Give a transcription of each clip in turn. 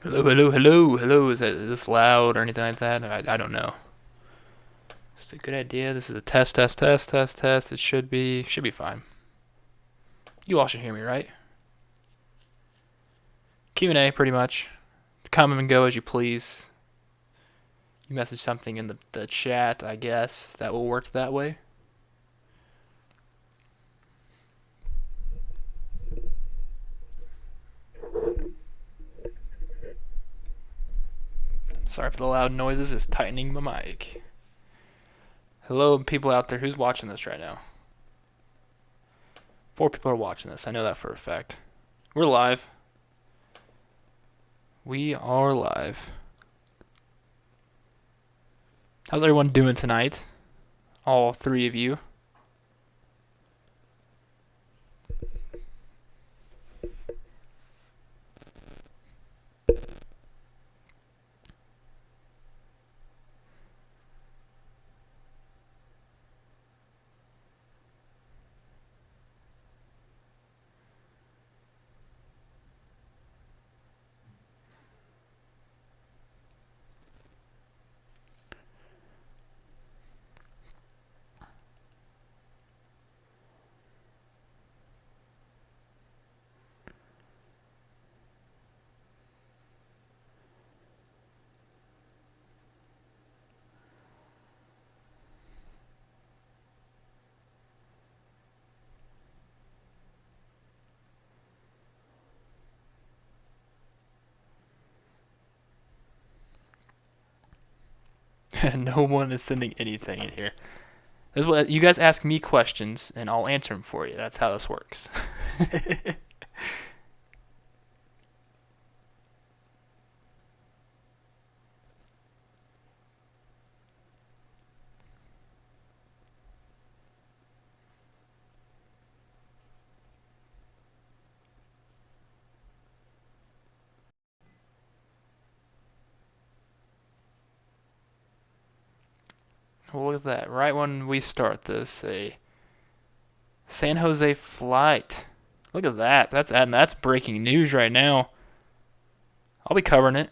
Hello, hello, hello, hello. Is this loud or anything like that? I don't know. It's a good idea. This is a test, test, test, test, test. It should be fine. You all should hear me, right? Q&A, pretty much. Come and go as you please. You message something in the chat, I guess. That will work that way. Sorry for the loud noises. It's tightening my mic. Hello, people out there. Who's watching this right now? 4 people are watching this. I know that for a fact. We're live. We are live. How's everyone doing tonight? All 3 of you. No one is sending anything in here. This is what you guys ask me questions, and I'll answer them for you. That's how this works. Well, look at that. Right when we start this, a San Jose flight. Look at that. That's breaking news right now. I'll be covering it.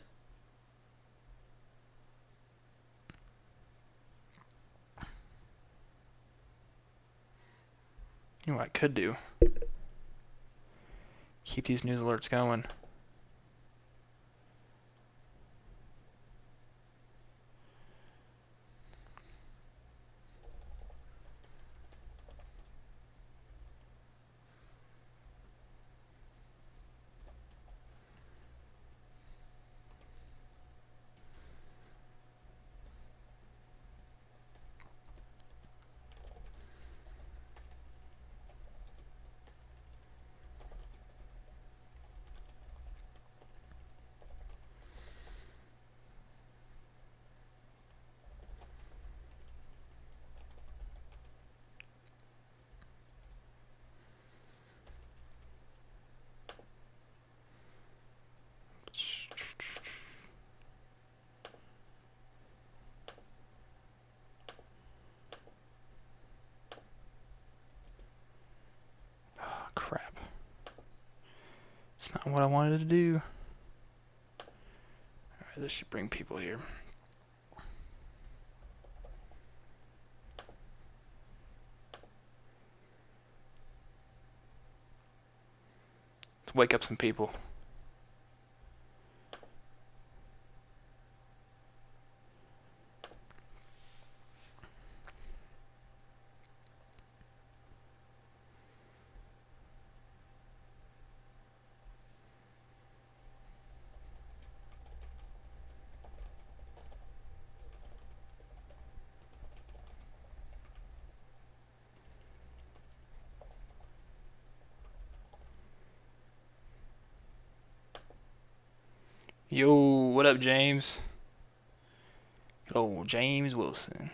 You know what I could do? Keep these news alerts going. Oh, crap. It's not what I wanted to do. Alright, this should bring people here. Let's wake up some people. Yo, what up, James? Oh, James Wilson.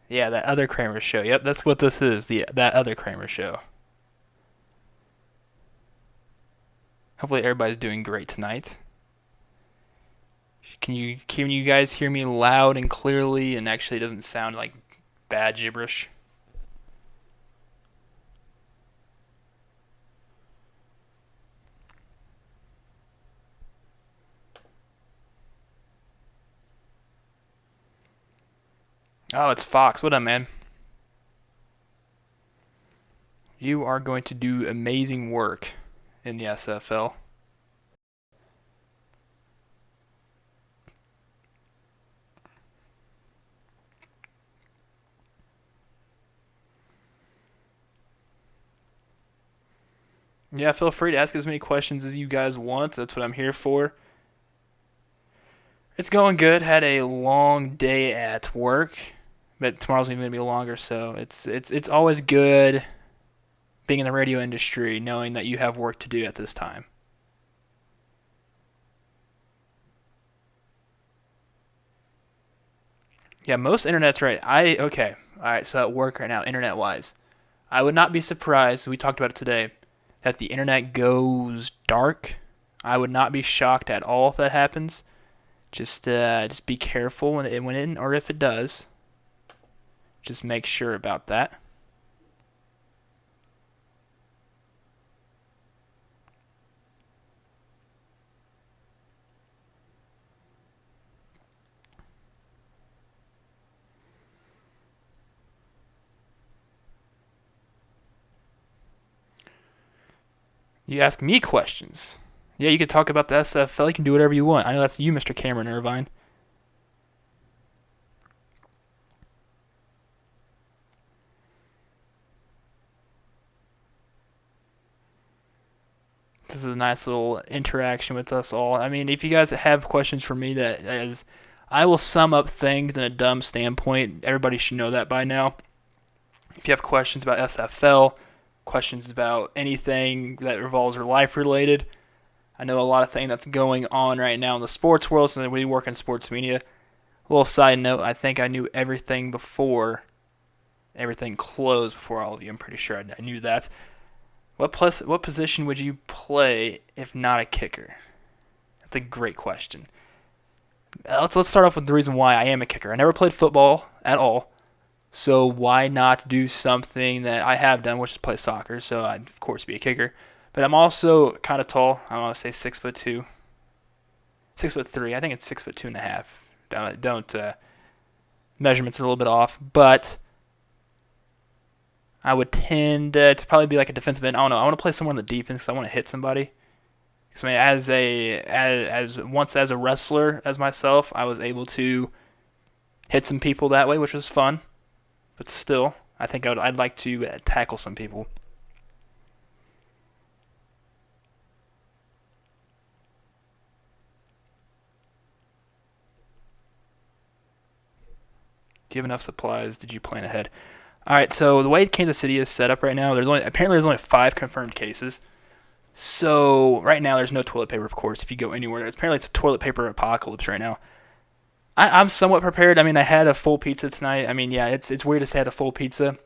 Yeah, that other Kramer show. Yep, that's what this is. That other Kramer show. Hopefully everybody's doing great tonight. Can you guys hear me loud and clearly and actually it doesn't sound like bad gibberish? Oh, it's Fox. What up, man? You are going to do amazing work in the SFL. Yeah, feel free to ask as many questions as you guys want. That's what I'm here for. It's going good. Had a long day at work, but tomorrow's even gonna be longer. So it's always good being in the radio industry, knowing that you have work to do at this time. Yeah, most internet's right. I okay. All right, so at work right now, internet wise, I would not be surprised. We talked about it today that the internet goes dark. I would not be shocked at all if that happens. Just be careful when it or if it does. Just make sure about that. You ask me questions. Yeah, you can talk about the SFL. You can do whatever you want. I know that's you, Mr. Cameron Irvine. This is a nice little interaction with us all. I mean, if you guys have questions for me, that is, I will sum up things in a dumb standpoint. Everybody should know that by now. If you have questions about SFL, questions about anything that revolves or life related, I know a lot of things that's going on right now in the sports world, so we work in sports media. A little side note, I think I knew everything before everything closed before all of you. I'm pretty sure I knew that. What position would you play if not a kicker? That's a great question. Let's start off with the reason why I am a kicker. I never played football at all, so why not do something that I have done, which is play soccer? So I'd of course be a kicker. But I'm also kind of tall. I want to say 6'2", 6'3". I think it's 6'2" and a half. Don't measurements are a little bit off, but I would tend to probably be like a defensive end. I don't know. I want to play somewhere in the defense because I want to hit somebody. So I mean, as a wrestler as myself, I was able to hit some people that way, which was fun. But still, I think I'd like to tackle some people. Do you have enough supplies? Did you plan ahead? All right. So the way Kansas City is set up right now, there's only 5 confirmed cases. So right now there's no toilet paper, of course. If you go anywhere, apparently it's a toilet paper apocalypse right now. I'm somewhat prepared. I mean, I had a full pizza tonight. I mean, yeah, it's weird to say I had a full pizza.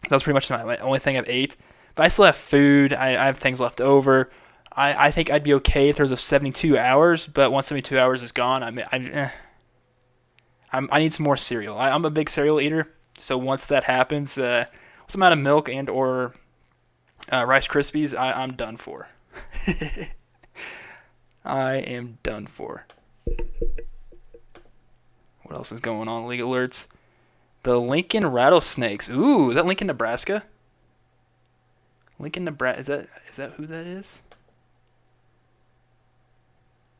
That was pretty much my only thing I've ate. But I still have food. I have things left over. I think I'd be okay if there's a 72 hours. But once 72 hours is gone, I need some more cereal. I'm a big cereal eater. So once that happens, some amount of milk and or Rice Krispies, I'm done for. I am done for. What else is going on? League alerts. The Lincoln Rattlesnakes. Ooh, is that Lincoln, Nebraska? Lincoln, Nebraska. Is that who that is?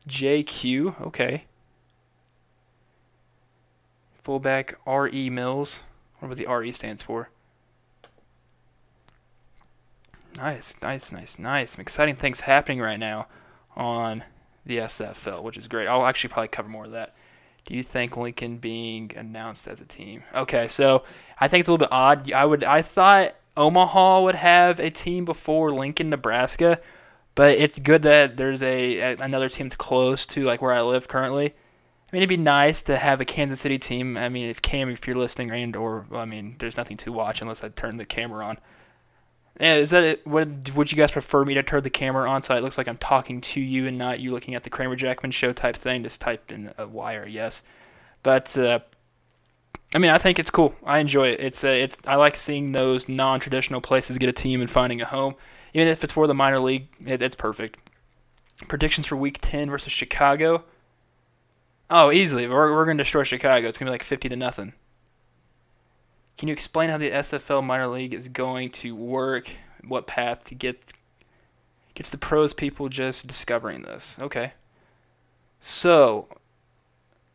JQ. Okay. Fullback RE Mills. I wonder what the RE stands for. Nice, nice, nice, nice. Some exciting things happening right now on the SFL, which is great. I'll actually probably cover more of that. Do you think Lincoln being announced as a team? Okay, so I think it's a little bit odd. I thought Omaha would have a team before Lincoln, Nebraska, but it's good that there's another team that's close to like where I live currently. I mean, it'd be nice to have a Kansas City team. I mean, if you're listening, and or I mean, there's nothing to watch unless I turn the camera on. Yeah, is that it? Would you guys prefer me to turn the camera on so it looks like I'm talking to you and not you looking at the Kramer Jackman show type thing? Just type in a Y or a yes. But I mean, I think it's cool. I enjoy it. I like seeing those non-traditional places get a team and finding a home, even if it's for the minor league. It's perfect. Predictions for Week 10 versus Chicago. Oh, easily. We're going to destroy Chicago. It's going to be like 50 to nothing. Can you explain how the SFL minor league is going to work? What path to gets the pros people just discovering this? Okay. So,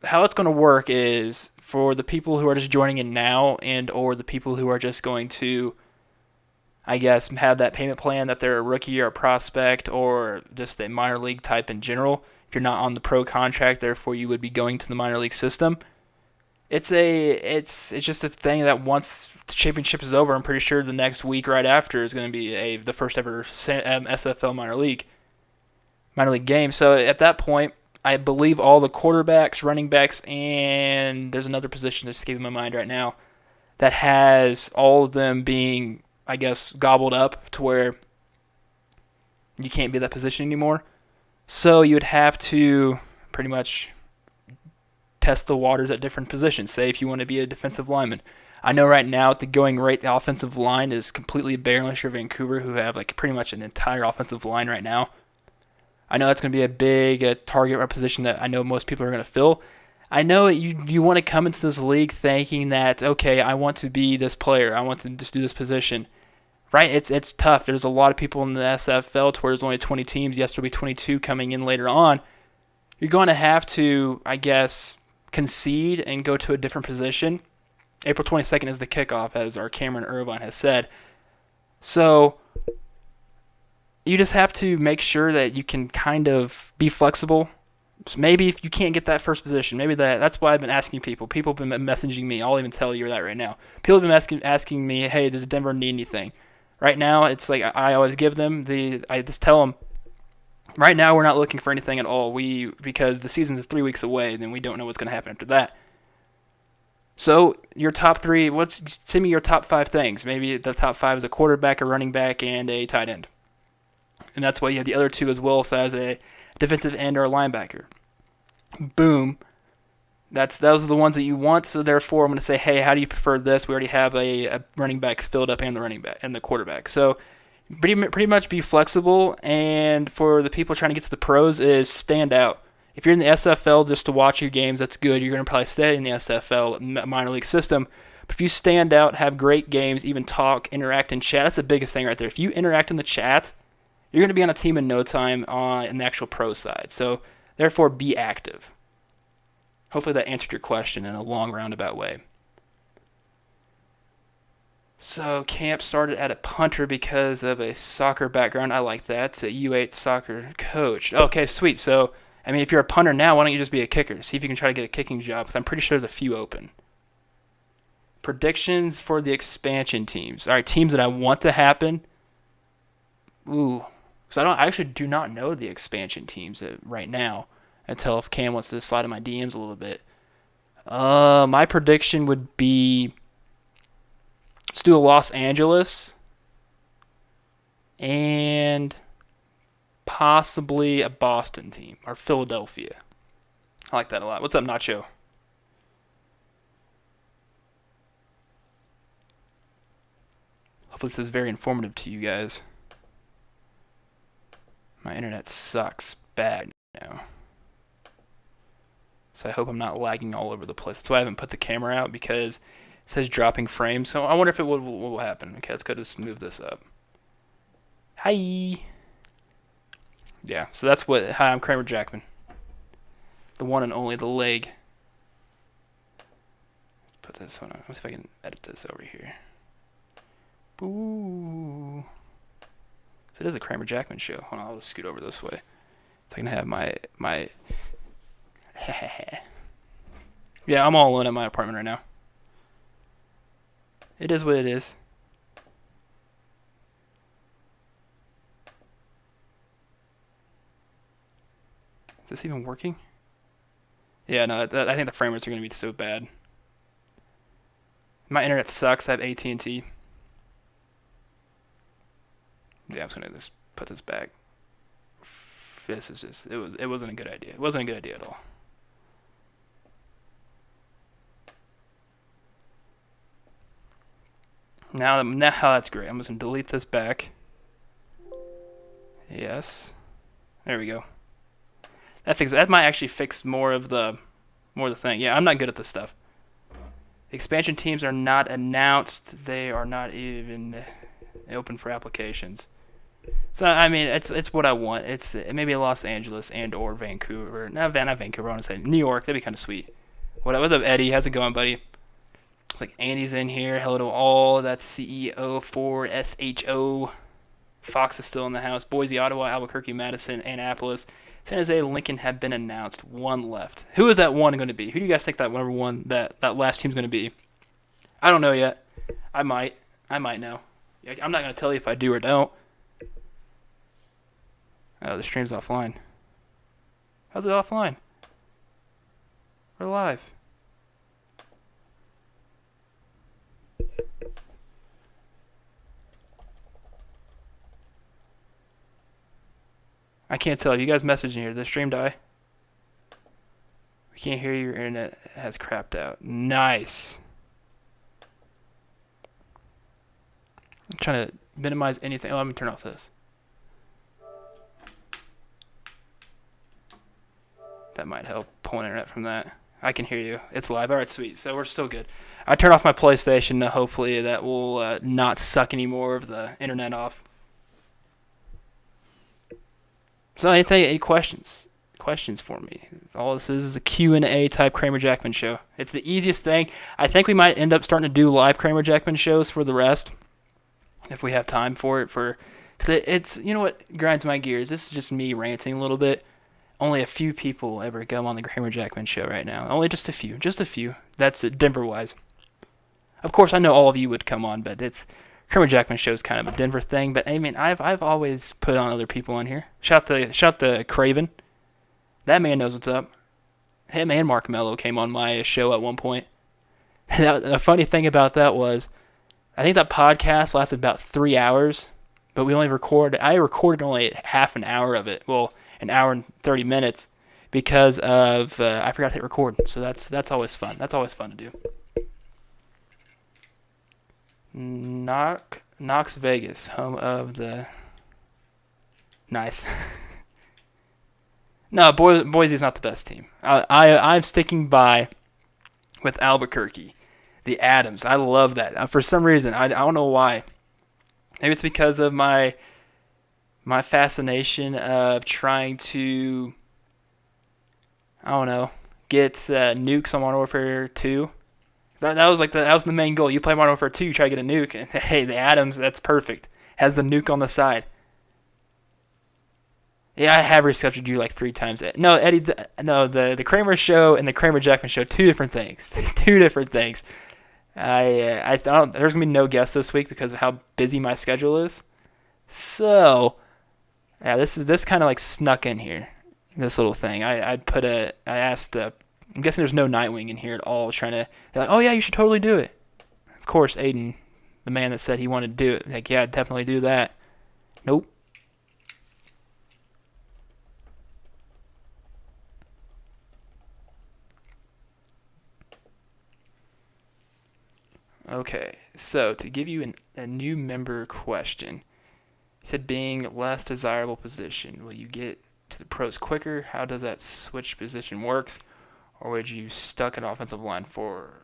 how it's going to work is for the people who are just joining in now and or the people who are just going to I guess have that payment plan that they're a rookie or a prospect or just a minor league type in general. If you're not on the pro contract, therefore you would be going to the minor league system. It's just a thing that once the championship is over, I'm pretty sure the next week right after is going to be the first ever SFL minor league game. So at that point, I believe all the quarterbacks, running backs, and there's another position that's escaping my mind right now that has all of them being, I guess, gobbled up to where you can't be that position anymore. So you would have to pretty much test the waters at different positions. Say if you want to be a defensive lineman. I know right now at the going rate, the offensive line is completely bare unless you're Vancouver, who have like pretty much an entire offensive line right now. I know that's going to be a big target or position that I know most people are going to fill. I know you want to come into this league thinking that, okay, I want to be this player. I want to just do this position. Right? It's tough. There's a lot of people in the SFL to where there's only 20 teams. Yes, there'll be 22 coming in later on. You're going to have to, I guess, concede and go to a different position. April 22nd is the kickoff, as our Cameron Irvine has said. So you just have to make sure that you can kind of be flexible. So maybe if you can't get that first position, maybe that's why I've been asking people. People have been messaging me. I'll even tell you that right now. People have been asking me, hey, does Denver need anything? Right now, it's like I always give them I just tell them, right now we're not looking for anything at all. Because the season is 3 weeks away, then we don't know what's going to happen after that. So your top three, send me your top 5 things. Maybe the top 5 is a quarterback, a running back, and a tight end. And that's why you have the other 2 as well, so as a defensive end or a linebacker. Boom. Those are the ones that you want, so therefore I'm going to say, hey, how do you prefer this? We already have a running back filled up and the running back and the quarterback. So pretty much be flexible, and for the people trying to get to the pros is stand out. If you're in the SFL just to watch your games, that's good. You're going to probably stay in the SFL minor league system. But if you stand out, have great games, even talk, interact in chat, that's the biggest thing right there. If you interact in the chat, you're going to be on a team in no time in the actual pro side. So therefore, be active. Hopefully that answered your question in a long roundabout way. So camp started at a punter because of a soccer background. I like that. It's a U8 soccer coach. Okay, sweet. So, I mean, if you're a punter now, why don't you just be a kicker? See if you can try to get a kicking job, because I'm pretty sure there's a few open. Predictions for the expansion teams. All right, teams that I want to happen. Ooh. So I actually do not know the expansion teams right now until if Cam wants to slide in my DMs a little bit. My prediction would be, let's do a Los Angeles and possibly a Boston team or Philadelphia. I like that a lot. What's up, Nacho? Hopefully this is very informative to you guys. My internet sucks bad now. So I hope I'm not lagging all over the place. That's why I haven't put the camera out, because it says dropping frames. So I wonder if what will happen. Okay, let's go to move this up. Hi. Yeah, so that's what. Hi, I'm Kramer Jackman. The one and only, the leg. Put this one on. Let's see if I can edit this over here. Boo. So it is a Kramer Jackman show. Hold on, I'll just scoot over this way, so I can have my. Yeah, I'm all alone at my apartment right now. It is what it is. Is this even working? Yeah, no, I think the frame rates are going to be so bad. My internet sucks. I have AT&T. Yeah, I'm just going to just put this back. This is just, it wasn't a good idea. It wasn't a good idea at all. Now that's great. I'm just going to delete this back. Yes. There we go. That might actually fix more of the thing. Yeah, I'm not good at this stuff. Expansion teams are not announced. They are not even open for applications. So I mean, it's what I want. It's maybe Los Angeles and or Vancouver. Not Vancouver. I want to say New York. That'd be kind of sweet. What's up, Eddie? How's it going, buddy? It's like Andy's in here. Hello to all. That's CEO for SHO. Fox is still in the house. Boise, Ottawa, Albuquerque, Madison, Annapolis, San Jose, Lincoln have been announced. One left. Who is that one going to be? Who do you guys think that number one that last team's going to be? I don't know yet. I might know. I'm not going to tell you if I do or don't. Oh, the stream's offline. How's it offline? We're live. I can't tell. You guys messaging here. Did the stream die? We can't hear you. Your internet has crapped out. Nice. I'm trying to minimize anything. Oh, let me turn off this. That might help. Pulling internet from that. I can hear you. It's live. All right, sweet. So we're still good. I turned off my PlayStation. Hopefully that will not suck any more of the internet off. So any questions? Questions for me? All this is a Q&A type Kramer Jackman show. It's the easiest thing. I think we might end up starting to do live Kramer Jackman shows for the rest, if we have time for it. Because it's, you know what grinds my gears? This is just me ranting a little bit. Only a few people ever come on the Kramer Jackman show right now. Only just a few. That's Denver-wise. Of course, I know all of you would come on, but it's Kramer Jackman show is kind of a Denver thing. But I mean, I've always put on other people on here. Shout to Craven. That man knows what's up. Him and Mark Mello came on my show at one point. The funny thing about that was, I think that podcast lasted about 3 hours, but I recorded only half an hour of it. Well, an hour and 30 minutes because of I forgot to hit record. So that's always fun. That's always fun to do. Knox Vegas, home of the nice. No, Boise's not the best team. I'm sticking with Albuquerque, the Adams. I love that. For some reason, I don't know why. Maybe it's because of my fascination of trying to, I don't know, get nukes on Modern Warfare 2. That was the main goal. You play Modern Warfare 2, you try to get a nuke, and hey, the Adams, that's perfect. Has the nuke on the side. Yeah, I have rescheduled you like 3 times. No, Eddie, the Kramer show and the Kramer Jackman show, 2 different things. 2 different things. I thought there's gonna be no guests this week because of how busy my schedule is. So, yeah, this kind of like snuck in here. This little thing. I asked. I'm guessing there's no Nightwing in here at all. They're like, oh yeah, you should totally do it. Of course, Aiden, the man that said he wanted to do it, like, yeah, I'd definitely do that. Nope. Okay, so to give you a new member question, you said being less desirable position, will you get to the pros quicker? How does that switch position works? Or would you stuck at offensive line for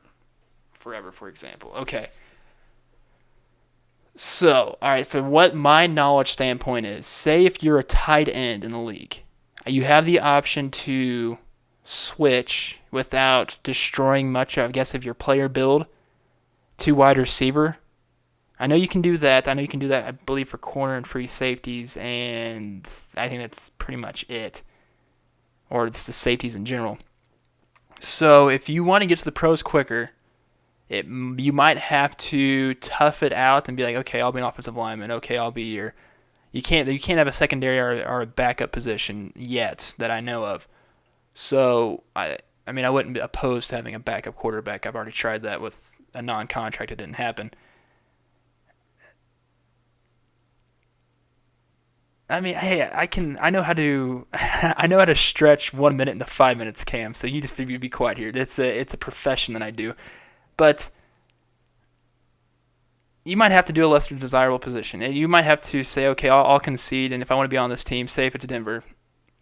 forever, for example? Okay. So, all right, for what my knowledge standpoint is, say if you're a tight end in the league, you have the option to switch without destroying much, I guess, of your player build to wide receiver. I know you can do that. I believe, for corner and free safeties, and I think that's pretty much it. Or it's the safeties in general. So if you want to get to the pros quicker, you might have to tough it out and be like, okay, I'll be an offensive lineman. Okay, I'll be your. You can't have a secondary or a backup position yet that I know of. So I wouldn't be opposed to having a backup quarterback. I've already tried that with a non-contract. It didn't happen. I mean, hey, I know how to stretch 1 minute into 5 minutes, Cam. So you just be quiet here. It's a profession that I do, but you might have to do a lesser desirable position. You might have to say, okay, I'll concede, and if I want to be on this team, say if it's Denver,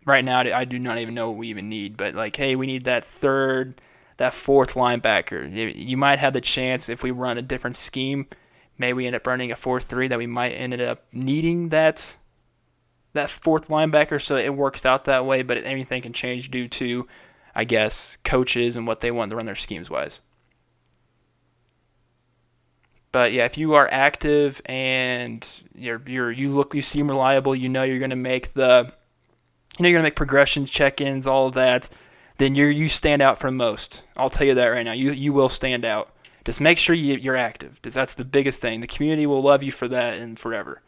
right now I do not even know what we even need, but like, hey, we need that third that fourth linebacker. You might have the chance if we run a different scheme, maybe we end up running a 4-3, that we might end up needing that fourth linebacker, so it works out that way, but anything can change due to, I guess, coaches and what they want to run their schemes wise. But yeah, if you are active and you seem reliable, you're going to make progression check-ins, all of that, then you stand out from most. I'll tell you that right now. You will stand out. Just make sure you're active, because that's the biggest thing. The community will love you for that and forever.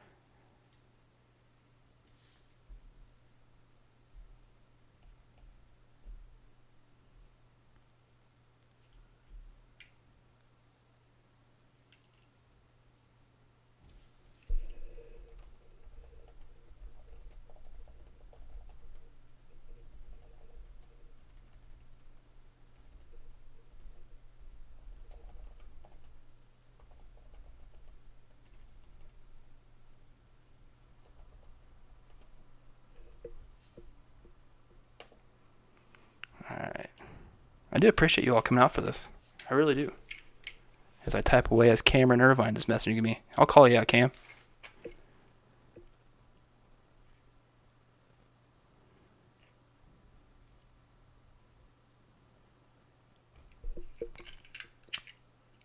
All right. I do appreciate you all coming out for this. I really do. As I type away as Cameron Irvine is messaging me. I'll call you out, Cam.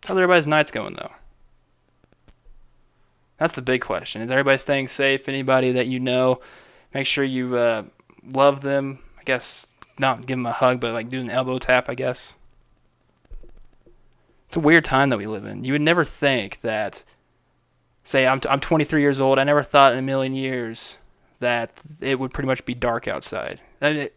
How's everybody's nights going, though? That's the big question. Is everybody staying safe? Anybody that you know, make sure you love them. I guess not give them a hug, but like do an elbow tap, I guess. It's a weird time that we live in. You would never think that, say, I'm 23 years old. I never thought in a million years that it would pretty much be dark outside.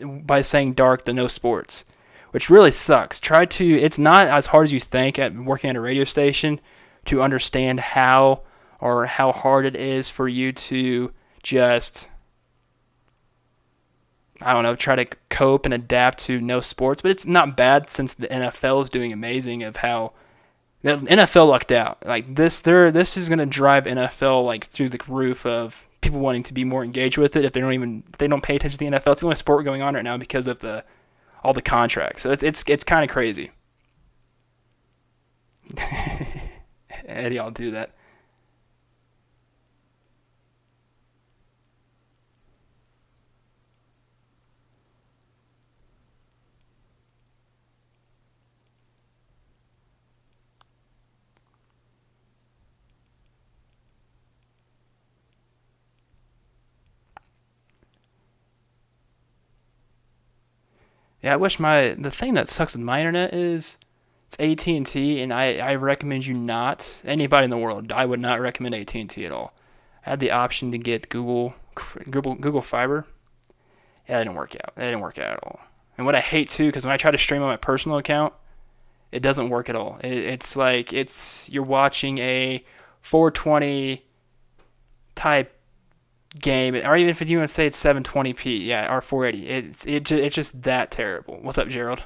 By saying dark, the no sports, which really sucks. It's not as hard as you think at working at a radio station to understand how hard it is for you to just, I don't know, try to cope and adapt to no sports. But it's not bad, since the NFL is doing amazing of how the NFL lucked out. Like this is going to drive NFL like through the roof of people wanting to be more engaged with it. If they don't pay attention to the NFL, it's the only sport going on right now because of all the contracts. So it's kind of crazy. Eddie, I'll do that. Yeah, I wish the thing that sucks with my internet is it's AT&T, and I recommend you not, anybody in the world, I would not recommend AT&T at all. I had the option to get Google Fiber. Yeah, that didn't work out. That didn't work out at all. And what I hate too, because when I try to stream on my personal account, it doesn't work at all. It's like you're watching a 420 type game, or even if you want to say it's 720p, yeah, or 480, it's just that terrible. What's up, Gerald?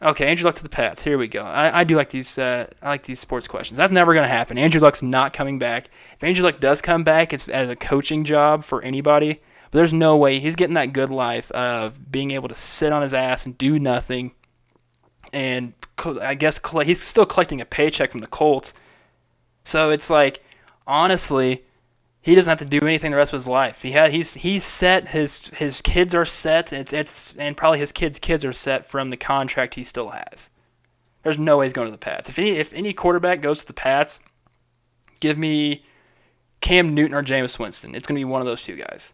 Okay, Andrew Luck to the Pats. Here we go. I do like these. I like these sports questions. That's never going to happen. Andrew Luck's not coming back. If Andrew Luck does come back, it's as a coaching job for anybody. But there's no way he's getting that good life of being able to sit on his ass and do nothing. And I guess he's still collecting a paycheck from the Colts. So it's like, honestly, he doesn't have to do anything the rest of his life. He's set. His kids are set. And probably his kids are set from the contract he still has. There's no way he's going to the Pats. If any quarterback goes to the Pats, give me Cam Newton or Jameis Winston. It's going to be one of those two guys.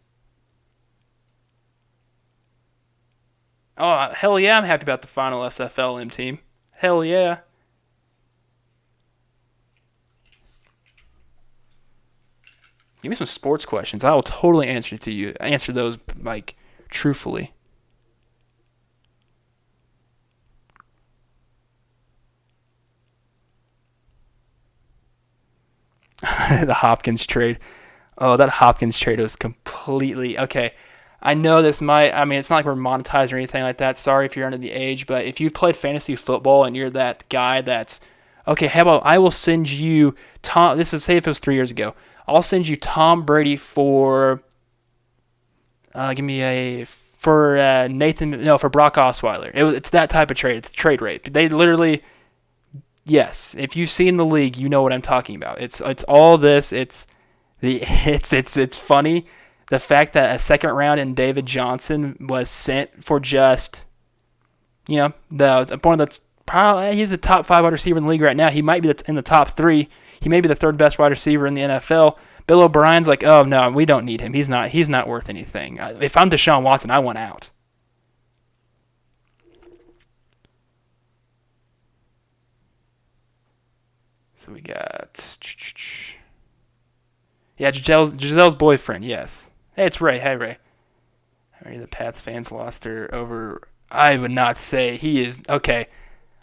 Oh, hell yeah, I'm happy about the final SFLM team. Hell yeah. Give me some sports questions. I will totally answer those, like, truthfully. The Hopkins trade. Oh, that Hopkins trade was completely... Okay, I know this might... I mean, it's not like we're monetized or anything like that. Sorry if you're under the age, but if you've played fantasy football and you're that guy that's... Okay, how about I will send you... Tom. This is, say if it was 3 years ago. I'll send you Tom Brady for... give me a for Brock Osweiler. It's that type of trade. It's trade rape. They literally, yes. If you've seen the league, you know what I'm talking about. It's all this. It's funny. The fact that a second round in David Johnson was sent for just, the one that's probably, he's a top 5 wide receiver in the league right now. He might be in the top 3. He may be the 3rd best wide receiver in the NFL. Bill O'Brien's like, oh no, we don't need him. He's not worth anything. If I'm Deshaun Watson, I want out. So we got, yeah, Giselle's boyfriend. Yes. Hey, it's Ray. Hey, Ray. The Pats fans lost their over. I would not say he is okay.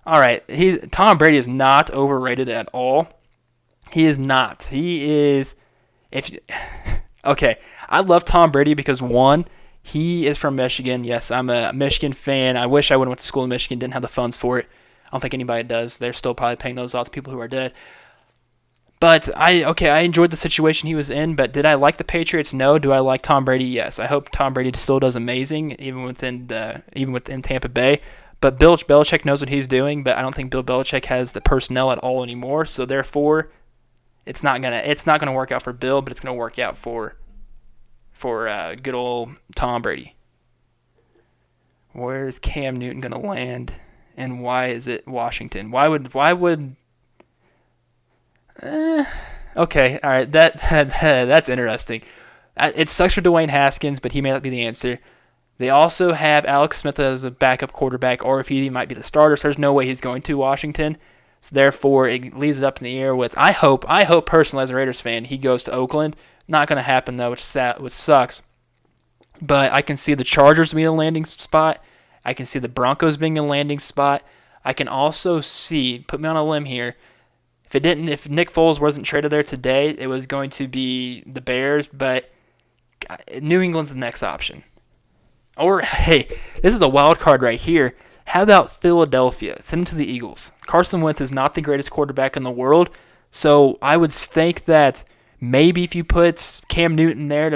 All right, Tom Brady is not overrated at all. He is not. He is. Okay, I love Tom Brady because one, he is from Michigan. Yes, I'm a Michigan fan. I wish I would have went to school in Michigan. Didn't have the funds for it. I don't think anybody does. They're still probably paying those off to people who are dead. But I enjoyed the situation he was in, but did I like the Patriots? No. Do I like Tom Brady? Yes. I hope Tom Brady still does amazing, even within Tampa Bay. But Bill Belichick knows what he's doing, but I don't think Bill Belichick has the personnel at all anymore. So therefore, it's not gonna work out for Bill, but it's gonna work out for good old Tom Brady. Where's Cam Newton gonna land, and why is it Washington? Why would okay, all right, that's interesting. It sucks for Dwayne Haskins, but he may not be the answer. They also have Alex Smith as a backup quarterback, or if he might be the starter, so there's no way he's going to Washington. So therefore, it leaves it up in the air with, I hope personally as a Raiders fan, he goes to Oakland. Not going to happen, though, which sucks. But I can see the Chargers being a landing spot. I can see the Broncos being a landing spot. I can also see, put me on a limb here, if Nick Foles wasn't traded there today, it was going to be the Bears, but New England's the next option. Or, hey, this is a wild card right here. How about Philadelphia? Send him to the Eagles. Carson Wentz is not the greatest quarterback in the world, so I would think that maybe if you put Cam Newton there,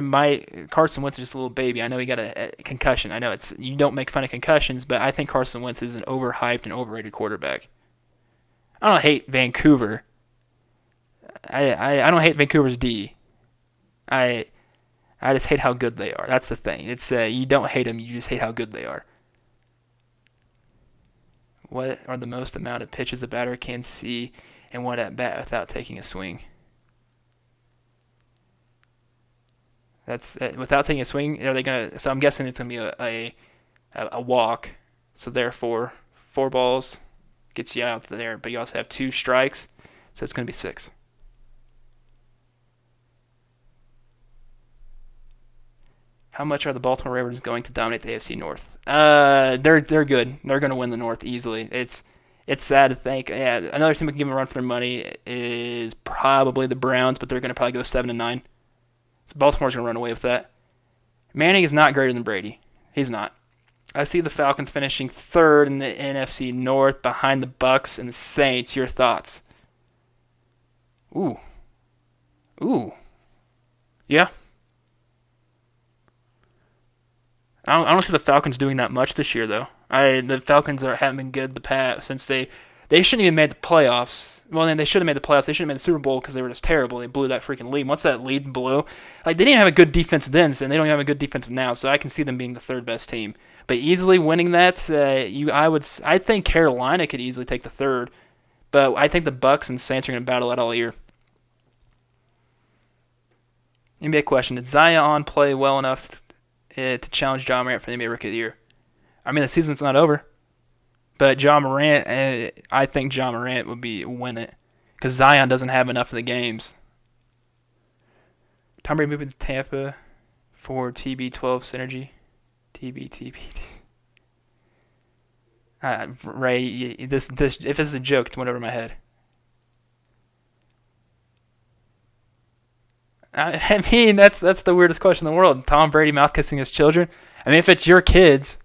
Carson Wentz is just a little baby. I know he got a concussion. I know you don't make fun of concussions, but I think Carson Wentz is an overhyped and overrated quarterback. I don't hate Vancouver. I don't hate Vancouver's D. I just hate how good they are. That's the thing. It's you don't hate them, you just hate how good they are. What are the most amount of pitches a batter can see and one at bat without taking a swing? That's without taking a swing. Are they gonna? So I'm guessing it's gonna be a walk. So therefore, 4 balls gets you out there, but you also have 2 strikes, so it's gonna be 6. How much are the Baltimore Ravens going to dominate the AFC North? They're good. They're going to win the North easily. It's sad to think. Yeah, another team that can give them a run for their money is probably the Browns, but they're going to probably go 7-9. So Baltimore's going to run away with that. Manning is not greater than Brady. He's not. I see the Falcons finishing 3rd in the NFC North behind the Bucks and the Saints. Your thoughts? Ooh. Yeah. I don't see the Falcons doing that much this year, though. The Falcons haven't been good the past since they shouldn't even made the playoffs. Well, then they should have made the playoffs. They should have made the Super Bowl because they were just terrible. They blew that freaking lead. Once that lead blew, they didn't have a good defense then, and they don't have a good defense now. So I can see them being the 3rd best team, but easily winning that. I think Carolina could easily take the 3rd, but I think the Bucks and Saints are going to battle that all year. NBA question: did Zion play well enough to challenge Ja Morant for the NBA Rookie of the Year? I mean, the season's not over, but Ja Morant, I think Ja Morant would win it because Zion doesn't have enough of the games. Tom Brady moving to Tampa for TB12 synergy. TB. Ray, this if this is a joke, it went over my head. I mean, that's the weirdest question in the world. Tom Brady mouth kissing his children. I mean, if it's your kids,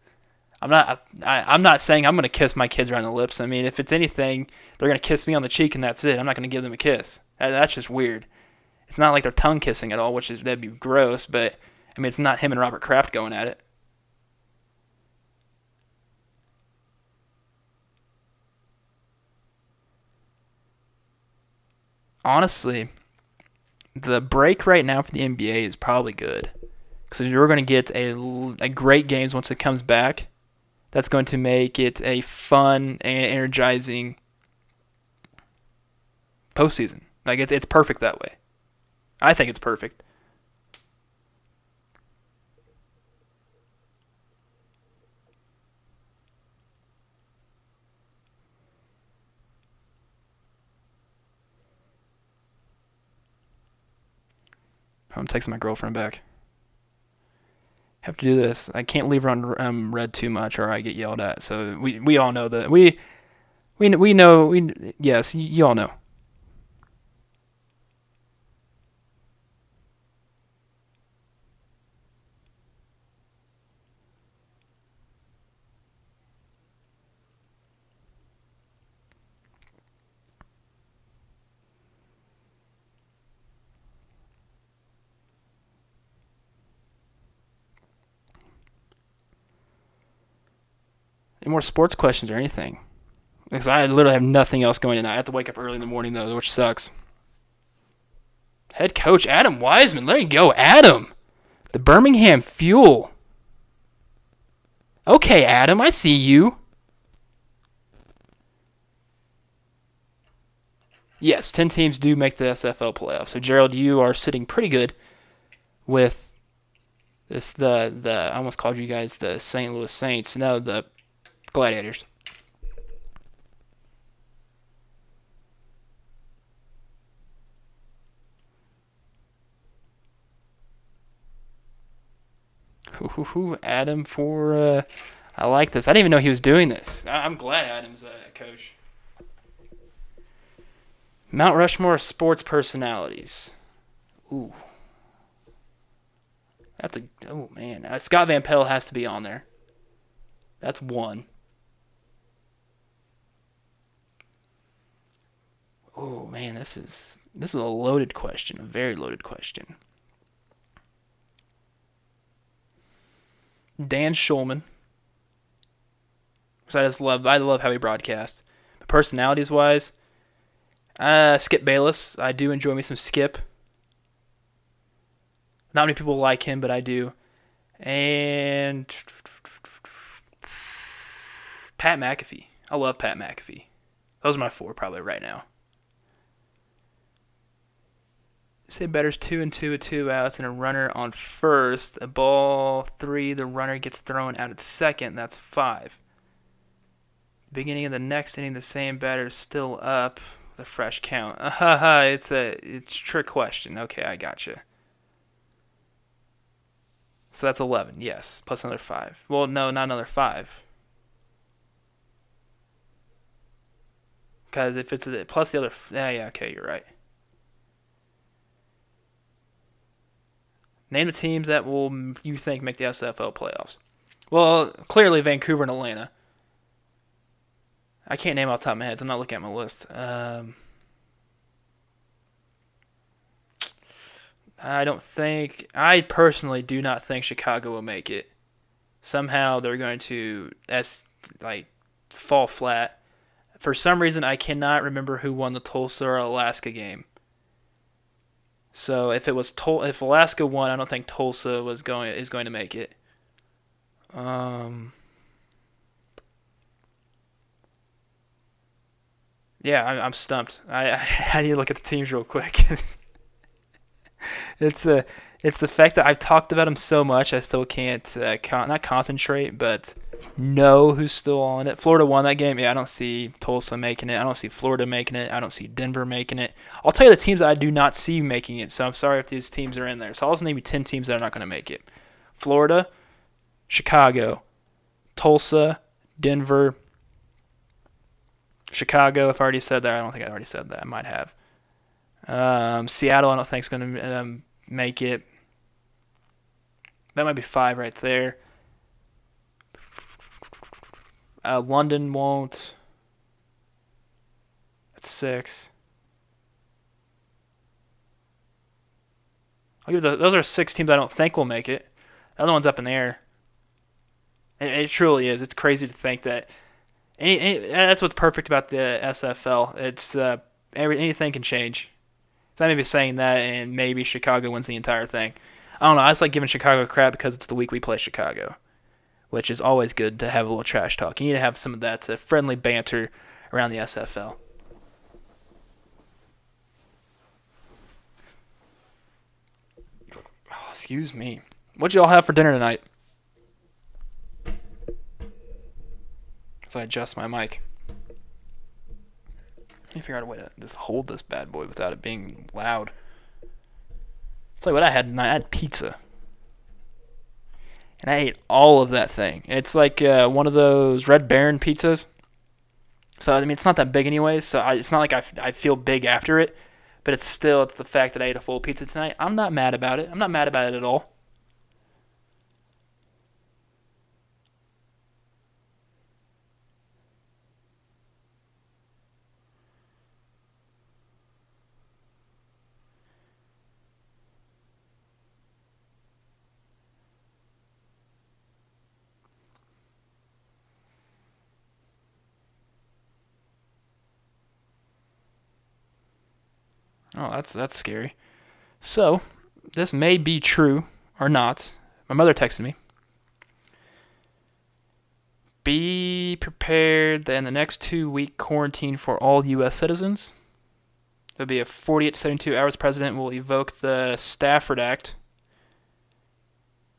I'm not saying I'm gonna kiss my kids around the lips. I mean, if it's anything, they're gonna kiss me on the cheek and that's it. I'm not gonna give them a kiss. That's just weird. It's not like they're tongue kissing at all, that'd be gross. But I mean, it's not him and Robert Kraft going at it. honestly, the break right now for the NBA is probably good. Because you're going to get a great games once it comes back. That's going to make it a fun and energizing postseason. Like it's perfect that way. I think it's perfect. I'm texting my girlfriend back. Have to do this. I can't leave her on red too much, or I get yelled at. So we all know that we know yes, you all know. Any more sports questions or anything? Because I literally have nothing else going tonight. I have to wake up early in the morning though, which sucks. Head coach Adam Wiseman, there you go, Adam. The Birmingham Fuel. Okay, Adam, I see you. Yes, 10 teams do make the SFL playoffs. So Gerald, you are sitting pretty good with this the I almost called you guys the St. Louis Saints. No, the Gladiators. Adam for I like this. I didn't even know he was doing this. I'm glad Adam's a coach. Mount Rushmore sports personalities. Ooh. That's a oh man. Scott Van Pelt has to be on there. That's one. Oh man, this is a loaded question, a very loaded question. Dan Schulman, because I love how he broadcasts. Personalities wise, Skip Bayless. I do enjoy me some Skip. Not many people like him, but I do. And Pat McAfee. I love Pat McAfee. Those are my four probably right now. Say batters 2 and 2 with 2 outs and a runner on first. A ball 3. The runner gets thrown out at second. That's 5. Beginning of the next inning, the same batter is still up with a fresh count. It's a trick question. Okay, I gotcha. So that's 11. Yes, plus another 5. Well, no, not another 5. Because if it's plus the other, yeah, okay, you're right. Name the teams that will you think make the SFL playoffs. Well, clearly Vancouver and Atlanta. I can't name off the top of my head. So I'm not looking at my list. I personally do not think Chicago will make it. Somehow they're going to fall flat. For some reason, I cannot remember who won the Tulsa or Alaska game. So if Alaska won, I don't think Tulsa is going to make it. Yeah, I'm stumped. I need to look at the teams real quick. it's the fact that I've talked about them so much, I still can't not concentrate, but know who's still on it. Florida won that game. Yeah, I don't see Tulsa making it. I don't see Florida making it. I don't see Denver making it. I'll tell you the teams that I do not see making it, so I'm sorry if these teams are in there. So I'll just name you 10 teams that are not going to make it. Florida, Chicago, Tulsa, Denver, Chicago, if I already said that. I don't think I already said that. I might have. Seattle, I don't think is going to make it. That might be 5 right there. London won't. That's 6. Those are 6 teams I don't think will make it. The other one's up in the air. It truly is. It's crazy to think that. That's what's perfect about the SFL. It's anything can change. So I may be saying that, and maybe Chicago wins the entire thing. I don't know. I just like giving Chicago crap because it's the week we play Chicago, which is always good to have a little trash talk. You need to have some of that friendly banter around the SFL. Oh, excuse me. What y'all have for dinner tonight? So I adjust my mic. I figure out a way to just hold this bad boy without it being loud. It's like what I had tonight. I had pizza. And I ate all of that thing. It's like one of those Red Baron pizzas. So, I mean, it's not that big anyways. So, it's not like I feel big after it. But it's the fact that I ate a full pizza tonight. I'm not mad about it. I'm not mad about it at all. Oh, that's scary. So, this may be true or not. My mother texted me. Be prepared that in the next 2 week quarantine for all U.S. citizens. There'll be a 48 to 72 hours. President will evoke the Stafford Act.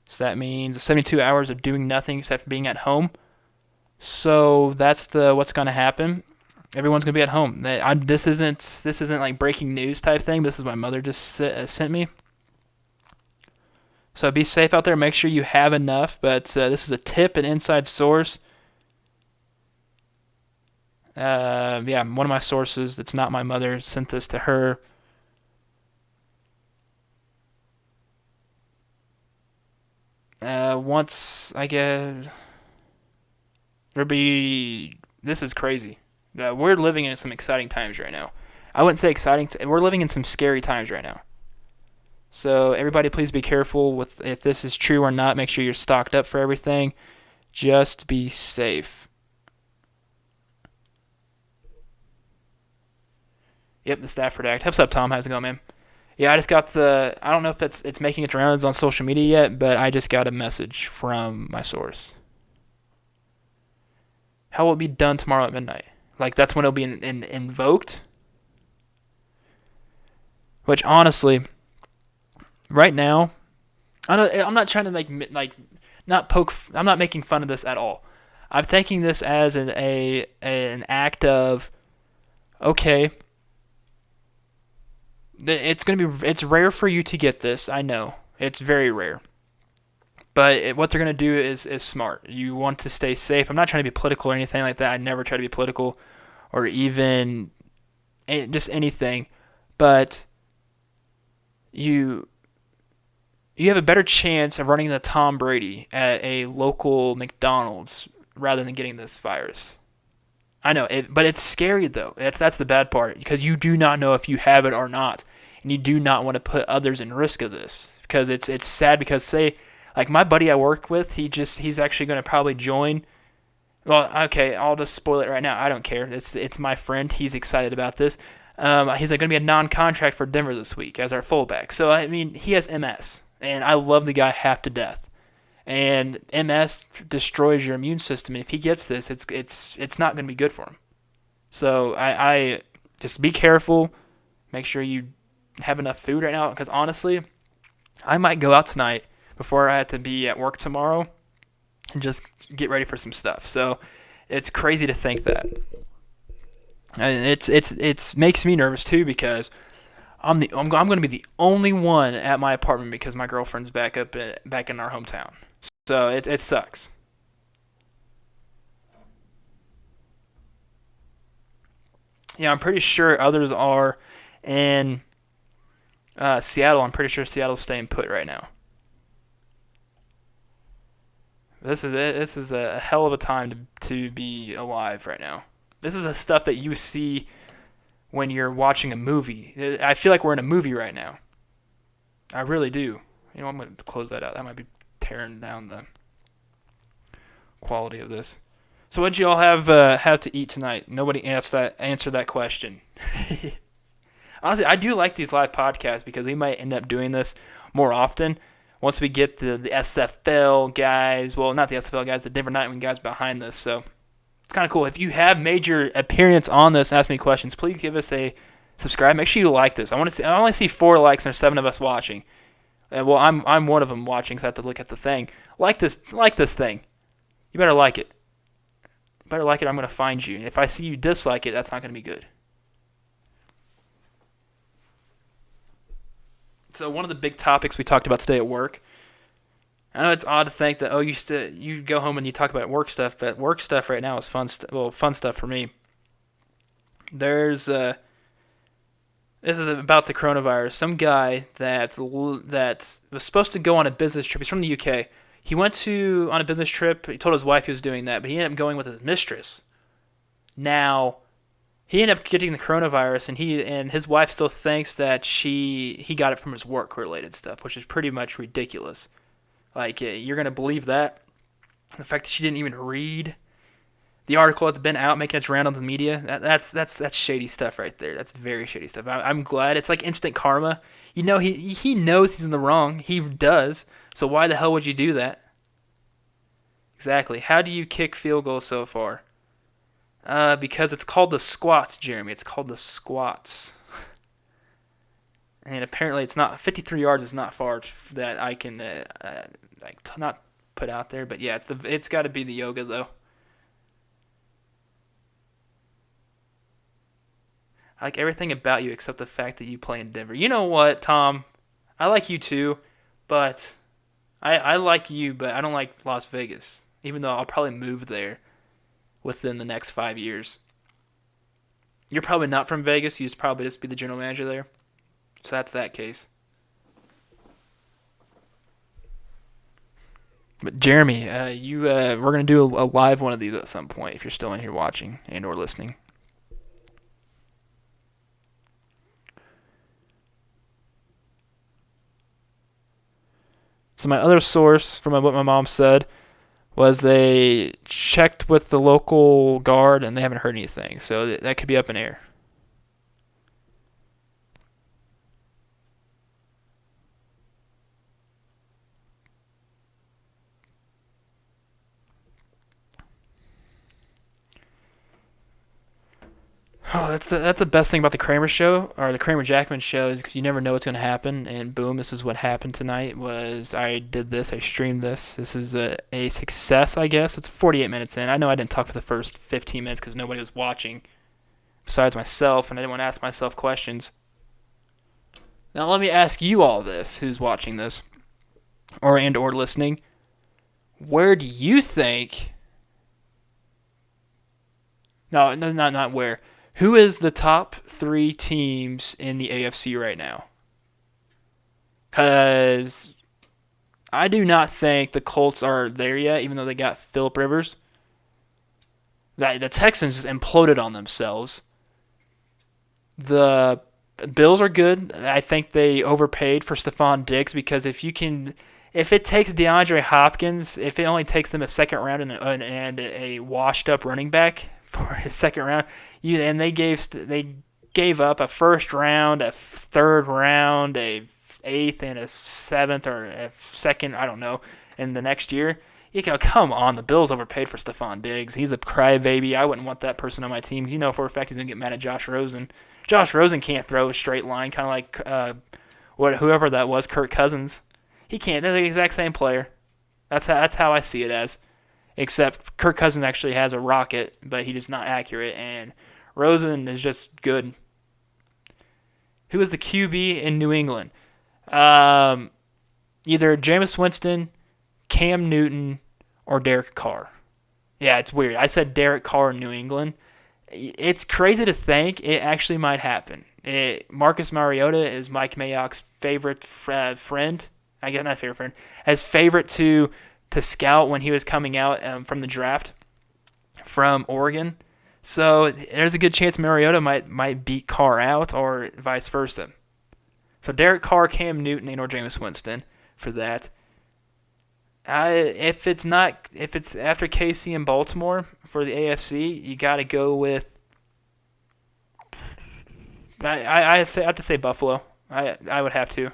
So that means 72 hours of doing nothing except being at home. So that's the what's going to happen. Everyone's gonna be at home. This isn't like breaking news type thing. This is my mother just sent me. So be safe out there. Make sure you have enough. But this is a tip, an inside source. Yeah, one of my sources that's not my mother sent this to her. Once I get there'll be this is crazy. We're living in some exciting times right now. I wouldn't say exciting. We're living in some scary times right now. So everybody, please be careful with if this is true or not. Make sure you're stocked up for everything. Just be safe. Yep, the Stafford Act. What's up, Tom? How's it going, man? Yeah, I just got the. I don't know if it's making its rounds on social media yet, but I just got a message from my source. How will it be done tomorrow at midnight? Like that's when it'll be invoked. Which honestly, right now, I'm not trying to make like not poke. I'm not making fun of this at all. I'm taking this as an act of okay. It's rare for you to get this. I know it's very rare. But what they're gonna do is smart. You want to stay safe. I'm not trying to be political or anything like that. I never try to be political or even just anything. But you you have a better chance of running into Tom Brady at a local McDonald's rather than getting this virus. I know, but it's scary though. That's the bad part because you do not know if you have it or not, and you do not want to put others in risk of this because it's sad because say like my buddy I work with, he's actually going to probably join. Well, okay, I'll just spoil it right now. I don't care. It's my friend. He's excited about this. He's like going to be a non-contract for Denver this week as our fullback. So I mean, he has MS, and I love the guy half to death. And MS destroys your immune system. And if he gets this, it's not going to be good for him. So I just be careful. Make sure you have enough food right now. Because honestly, I might go out tonight before I have to be at work tomorrow and just get ready for some stuff. So it's crazy to think that. And it's makes me nervous too because I'm going to be the only one at my apartment because my girlfriend's back in our hometown. So it sucks. Yeah, I'm pretty sure others are in Seattle. I'm pretty sure Seattle's staying put right now. This is a hell of a time to be alive right now. This is the stuff that you see when you're watching a movie. I feel like we're in a movie right now. I really do. You know, I'm going to close that out. That might be tearing down the quality of this. So what'd you all have to eat tonight? Nobody answered that question. Honestly, I do like these live podcasts because we might end up doing this more often once we get the SFL guys. Well, not the SFL guys, the Denver Nightwing guys behind this. So it's kind of cool. If you have made your appearance on this, ask me questions. Please give us a subscribe. Make sure you like this. I only see 4 likes and there's 7 of us watching. Well, I'm one of them watching, so I have to look at the thing. Like this thing. You better like it. You better like it. I'm gonna find you. And if I see you dislike it, that's not gonna be good. So one of the big topics we talked about today at work. I know it's odd to think that you go home and you talk about work stuff, but work stuff right now is fun stuff for me. This is about the coronavirus. Some guy that was supposed to go on a business trip. He's from the UK. He went on a business trip. He told his wife he was doing that, but he ended up going with his mistress. Now, he ended up getting the coronavirus, and his wife still thinks that he got it from his work-related stuff, which is pretty much ridiculous. Like, you're going to believe that? The fact that she didn't even read the article that's been out making its round on the media, that's shady stuff right there. That's very shady stuff. I'm glad. It's like instant karma. You know, he knows he's in the wrong. He does. So why the hell would you do that? Exactly. How do you kick field goals so far? Because it's called the squats, Jeremy. It's called the squats. And apparently it's not, 53 yards is not far that I can not put out there. But yeah, it's got to be the yoga, though. I like everything about you except the fact that you play in Denver. You know what, Tom? I like you too, but I like you, but I don't like Las Vegas, even though I'll probably move there within the next 5 years. You're probably not from Vegas. You probably just be the general manager there. So that's that case. But Jeremy, we're going to do a live one of these at some point if you're still in here watching and or listening. So my other source from what my mom said was they checked with the local guard and they haven't heard anything. So that could be up in air. Oh, that's the best thing about the Kramer show or the Kramer Jackman show is because you never know what's going to happen. And boom, this is what happened tonight. Was I did this? I streamed this. This is a success, I guess. It's 48 minutes in. I know I didn't talk for the first 15 minutes because nobody was watching besides myself, and I didn't want to ask myself questions. Now let me ask you all this, who's watching this, or listening. Where do you think? No, not where. Who is the top 3 teams in the AFC right now? Because I do not think the Colts are there yet, even though they got Phillip Rivers. The Texans just imploded on themselves. The Bills are good. I think they overpaid for Stephon Diggs because if it takes DeAndre Hopkins, if it only takes them a second round and a washed-up running back for his second round, they gave up a first round, a third round, a 8th, and a 7th or a 2nd, I don't know, in the next year. You go, come on, the Bills overpaid for Stephon Diggs. He's a crybaby. I wouldn't want that person on my team. You know for a fact he's gonna get mad at Josh Rosen. Josh Rosen can't throw a straight line, kind of like whoever that was, Kirk Cousins. He can't. They're the exact same player. That's how I see it as. Except Kirk Cousins actually has a rocket, but he is not accurate, and Rosen is just good. Who is the QB in New England? Either Jameis Winston, Cam Newton, or Derek Carr. Yeah, it's weird. I said Derek Carr in New England. It's crazy to think it actually might happen. Marcus Mariota is Mike Mayock's favorite friend. I guess not favorite friend. As favorite to scout when he was coming out from the draft from Oregon. So there's a good chance Mariota might beat Carr out or vice versa. So Derek Carr, Cam Newton, or Jameis Winston for that. If it's after KC and Baltimore for the AFC, you got to go with I have to say Buffalo. I would have to.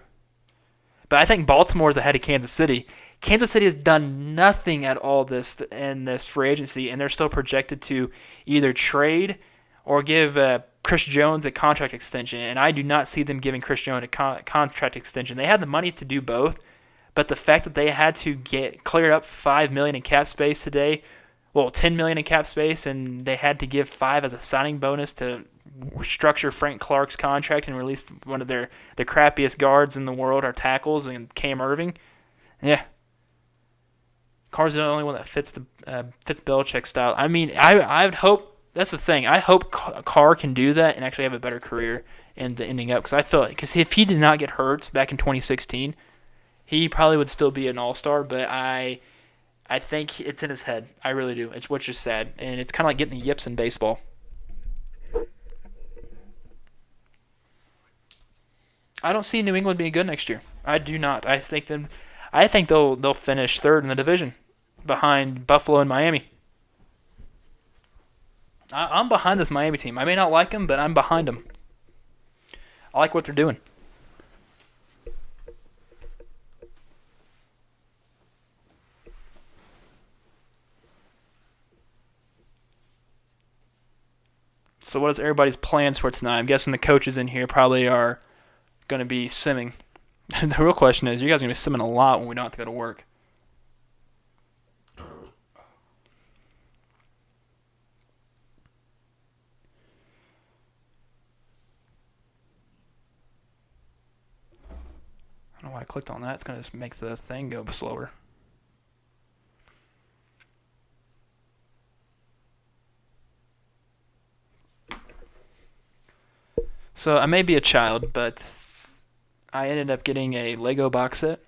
But I think Baltimore is ahead of Kansas City. Kansas City has done nothing at all in this free agency, and they're still projected to either trade or give Chris Jones a contract extension. And I do not see them giving Chris Jones a contract extension. They have the money to do both, but the fact that they had to get clear up $5 million in cap space today, well, $10 million in cap space, and they had to give $5 million as a signing bonus to structure Frank Clark's contract and release one of the crappiest guards in the world, our tackles, and Cam Irving. Yeah, Carr's the only one that fits Belichick's style. I mean, I would hope. That's the thing. I hope Carr can do that and actually have a better career in the ending up. Because if he did not get hurt back in 2016, he probably would still be an all-star. But I think it's in his head. I really do. It's which is sad, and it's kind of like getting the yips in baseball. I don't see New England being good next year. I do not. I think they'll finish third in the division, behind Buffalo and Miami. I'm behind this Miami team. I may not like them, but I'm behind them. I like what they're doing. So what is everybody's plans for tonight? I'm guessing the coaches in here probably are going to be simming. The real question is, you guys are going to be simming a lot when we don't have to go to work. I don't know why I clicked on that. It's going to just make the thing go slower. So I may be a child, but I ended up getting a Lego box set.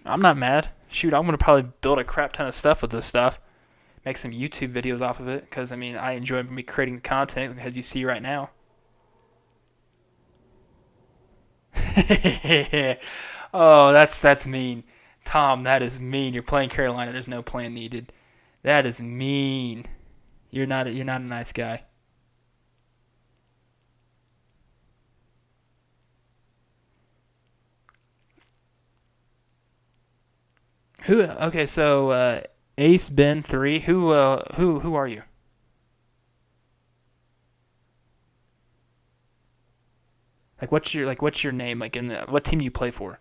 I'm not mad. Shoot, I'm going to probably build a crap ton of stuff with this stuff. Make some YouTube videos off of it, because, I mean, I enjoy me creating the content, as you see right now. Oh, that's mean. Tom, that is mean. You're playing Carolina. There's no plan needed. That is mean. You're not a nice guy. Who? Okay, so Ace Ben 3. Who are you? What's your name? Like in what team do you play for?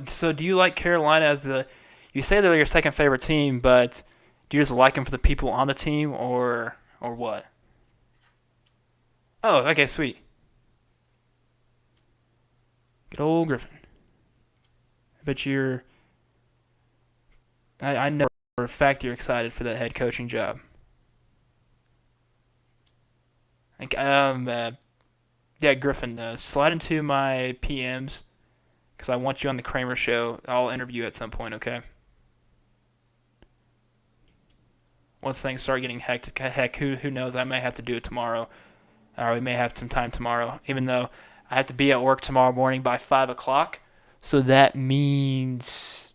So do you like Carolina as the? You say they're your second favorite team, but do you just like them for the people on the team, or what? Oh, okay, sweet. Good old Griffin. But I know for a fact you're excited for that head coaching job. Like, yeah, Griffin, slide into my PMs because I want you on the Kramer show. I'll interview you at some point, okay? Once things start getting hectic, heck, who knows? I may have to do it tomorrow, or we may have some time tomorrow. Even though I have to be at work tomorrow morning by 5 o'clock, so that means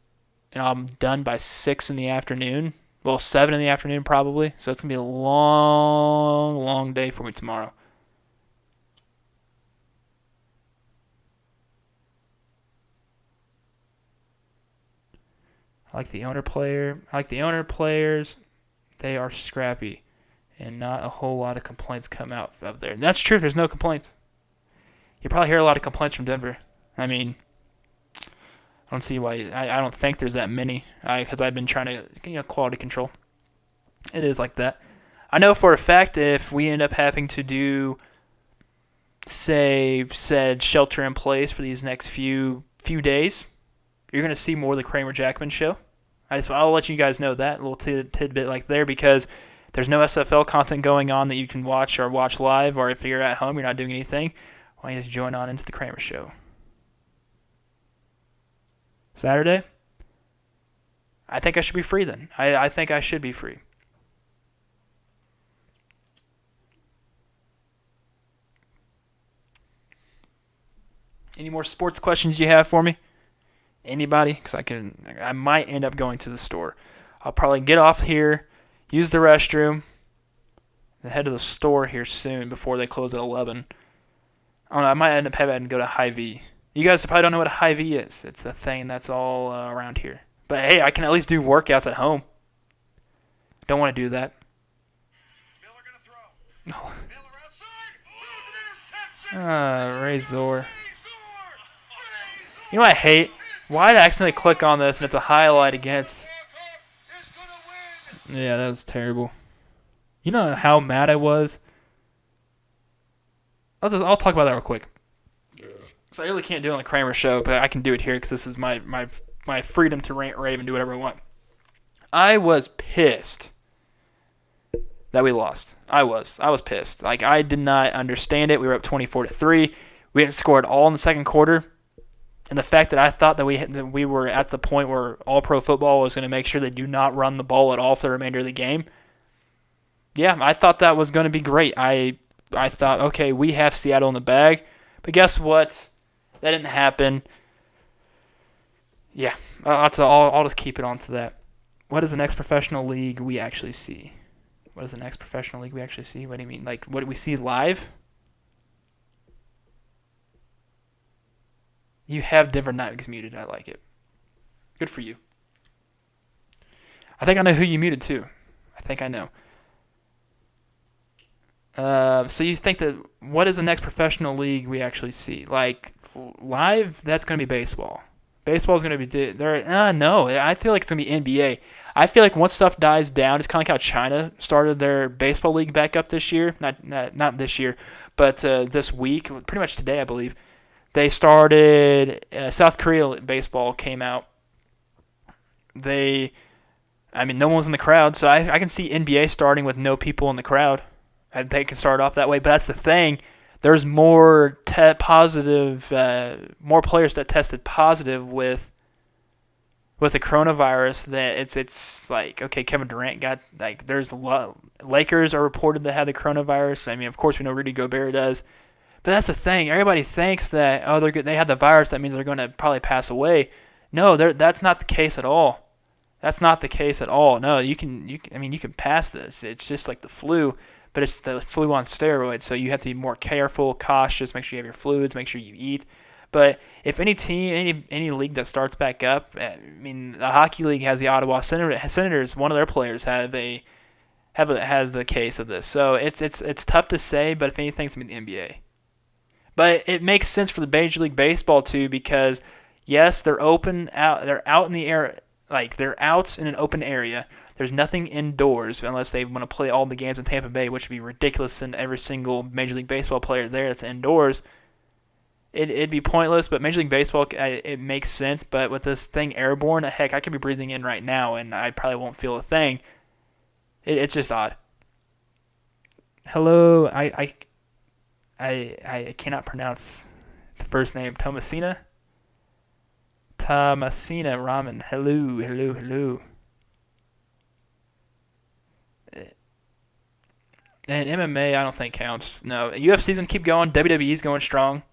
I'm done by 6 in the afternoon. Well, 7 in the afternoon probably. So it's gonna be a long, long day for me tomorrow. I like the owner player. I like the owner players. They are scrappy, and not a whole lot of complaints come out of there. And that's true. There's no complaints. You probably hear a lot of complaints from Denver. I mean, I don't see why. I don't think there's that many. Because I've been trying to quality control. It is like that. I know for a fact if we end up having to do, say, said shelter in place for these next few days, you're gonna see more of the Kramer Jackman show. I'll let you guys know that little tidbit like there because there's no SFL content going on that you can watch or watch live, or if you're at home, you're not doing anything, why don't you just join on into the Kramer show? Saturday? I think I should be free then. I think I should be free. Any more sports questions you have for me? Anybody? Because I might end up going to the store. I'll probably get off here, use the restroom, and head to the store here soon before they close at 11. I don't know. I might end up having to go to Hy-Vee. You guys probably don't know what a Hy-Vee is. It's a thing that's all around here. But hey, I can at least do workouts at home. Don't want to do that. Miller gonna throw. Oh. Miller outside. Throws an interception. Razor. You know what I hate? Why did I accidentally click on this and it's a highlight against? Yeah, that was terrible. You know how mad I was? I'll talk about that real quick. So I really can't do it on the Kramer show, but I can do it here because this is my freedom to rant, rave, and do whatever I want. I was pissed that we lost. I was pissed. Like, I did not understand it. We were up 24-3. We didn't score at all in the second quarter. And the fact that I thought that we were at the point where all-pro football was going to make sure they do not run the ball at all for the remainder of the game. Yeah, I thought that was going to be great. I thought, okay, we have Seattle in the bag. But guess what? That didn't happen. Yeah, I'll just keep it on to that. What is the next professional league we actually see? What is the next professional league we actually see? What do you mean? Like, what do we see live? You have Denver Nuggets muted. I like it. Good for you. I think I know who you muted too. I think I know. So you think that what is the next professional league we actually see? Like, live, that's going to be baseball. Baseball's going to be there. No, I feel like it's going to be NBA. I feel like once stuff dies down, it's kind of like how China started their baseball league back up this year. Not this year, but this week, pretty much today, I believe. They started, South Korea baseball came out. No one was in the crowd, so I can see NBA starting with no people in the crowd. They can start off that way, but that's the thing. There's more positive, more players that tested positive with the coronavirus. That it's like, okay, Kevin Durant got, like, there's a lot. Lakers are reported to have the coronavirus. I mean, of course we know Rudy Gobert does. But that's the thing. Everybody thinks that they have the virus. That means they're going to probably pass away. No, that's not the case at all. That's not the case at all. No, you can pass this. It's just like the flu, but it's the flu on steroids. So you have to be more careful, cautious. Make sure you have your fluids. Make sure you eat. But if any team, any league that starts back up, I mean, the hockey league has the Ottawa Senators. One of their players has the case of this. So it's tough to say. But if anything, it's going to be the NBA. But it makes sense for the Major League Baseball too, because yes, they're out in the air, like they're out in an open area. There's nothing indoors unless they want to play all the games in Tampa Bay, which would be ridiculous. And every single Major League Baseball player there that's indoors, it'd be pointless. But Major League Baseball, it makes sense. But with this thing airborne, heck, I could be breathing in right now and I probably won't feel a thing. It's just odd. Hello, I cannot pronounce the first name. Tomasina Ramen. Hello. And MMA, I don't think counts. No, UFC's going to keep going. WWE's going strong.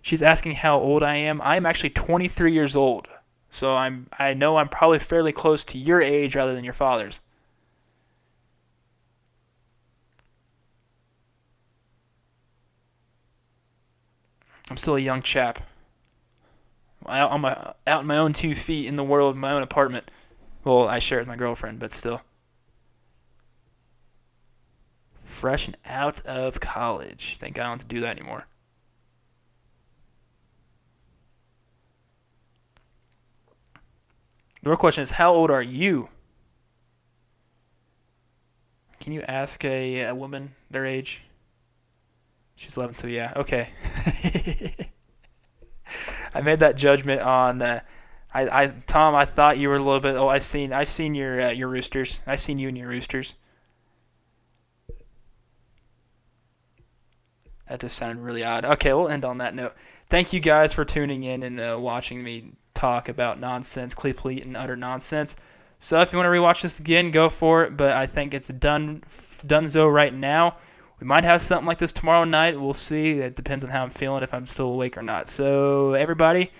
She's asking how old I am. I'm actually 23 years old. So I know I'm probably fairly close to your age rather than your father's. I'm still a young chap. Out on my own 2 feet in the world, in my own apartment. Well, I share it with my girlfriend, but still. Fresh and out of college. Thank God I don't have to do that anymore. The real question is, how old are you? Can you ask a woman their age? She's 11, so yeah, okay. I made that judgment on. Tom, I thought you were a little bit. Oh, I've seen your roosters. I've seen you and your roosters. That just sounded really odd. Okay, we'll end on that note. Thank you guys for tuning in and watching me talk about nonsense, complete and utter nonsense. So if you want to rewatch this again, go for it. But I think it's donezo right now. We might have something like this tomorrow night. We'll see. It depends on how I'm feeling, if I'm still awake or not. So everybody,